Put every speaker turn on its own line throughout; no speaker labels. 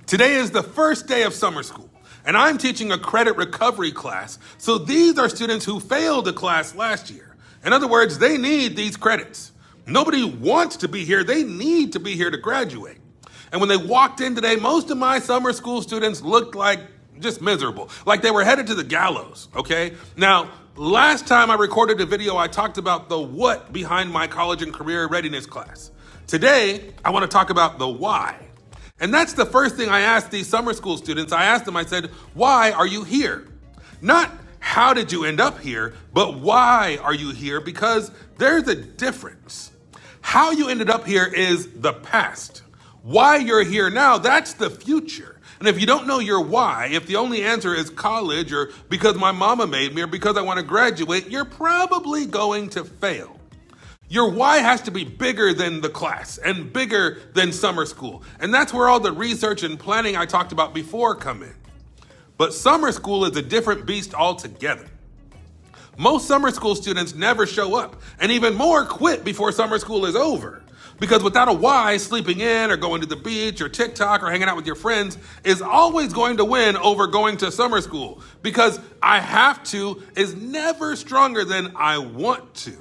Today is the first day of summer school, and I'm teaching a credit recovery class, so these are students who failed a class last year. In other words, they need these credits. Nobody wants to be here, they need to be here to graduate. And when they walked in today, most of my summer school students looked like just miserable, like they were headed to the gallows, okay? Now, last time I recorded a video, I talked about the what behind my college and career readiness class. Today, I want to talk about the why. And that's the first thing I asked these summer school students. I asked them, I said, why are you here? Not how did you end up here, but why are you here? Because there's a difference. How you ended up here is the past. Why you're here now, that's the future. And if you don't know your why, if the only answer is college or because my mama made me or because I want to graduate, you're probably going to fail. Your why has to be bigger than the class and bigger than summer school. And that's where all the research and planning I talked about before come in. But summer school is a different beast altogether. Most summer school students never show up, and even more quit before summer school is over. Because without a why, sleeping in or going to the beach or TikTok or hanging out with your friends is always going to win over going to summer school. Because I have to is never stronger than I want to.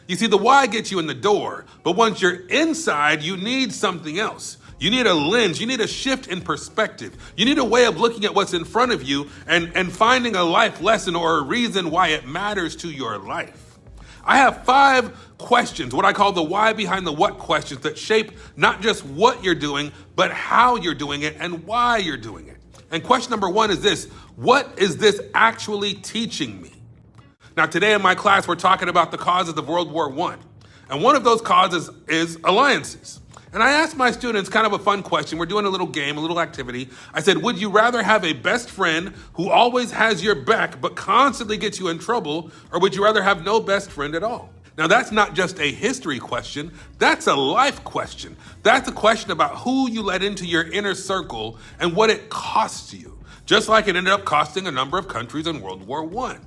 You see, the why gets you in the door, but once you're inside, you need something else. You need a lens, you need a shift in perspective. You need a way of looking at what's in front of you and finding a life lesson or a reason why it matters to your life. I have 5 questions, what I call the why behind the what questions that shape not just what you're doing, but how you're doing it and why you're doing it. And question number 1 is this: what is this actually teaching me? Now, today in my class, we're talking about the causes of World War I. And one of those causes is alliances. And I asked my students kind of a fun question. We're doing a little game, a little activity. I said, would you rather have a best friend who always has your back but constantly gets you in trouble, or would you rather have no best friend at all? Now, that's not just a history question. That's a life question. That's a question about who you let into your inner circle and what it costs you, just like it ended up costing a number of countries in World War I.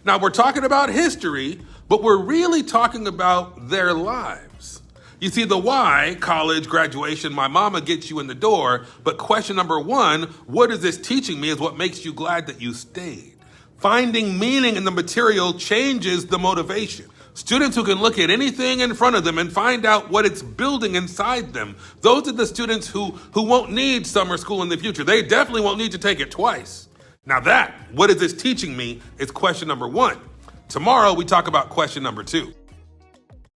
Now, we're talking about history, but we're really talking about their lives. You see, the why, college, graduation, my mama gets you in the door, but question number 1, what is this teaching me, is what makes you glad that you stayed. Finding meaning in the material changes the motivation. Students who can look at anything in front of them and find out what it's building inside them, those are the students who won't need summer school in the future. They definitely won't need to take it twice. Now what is this teaching me, is question number 1. Tomorrow we talk about question number 2.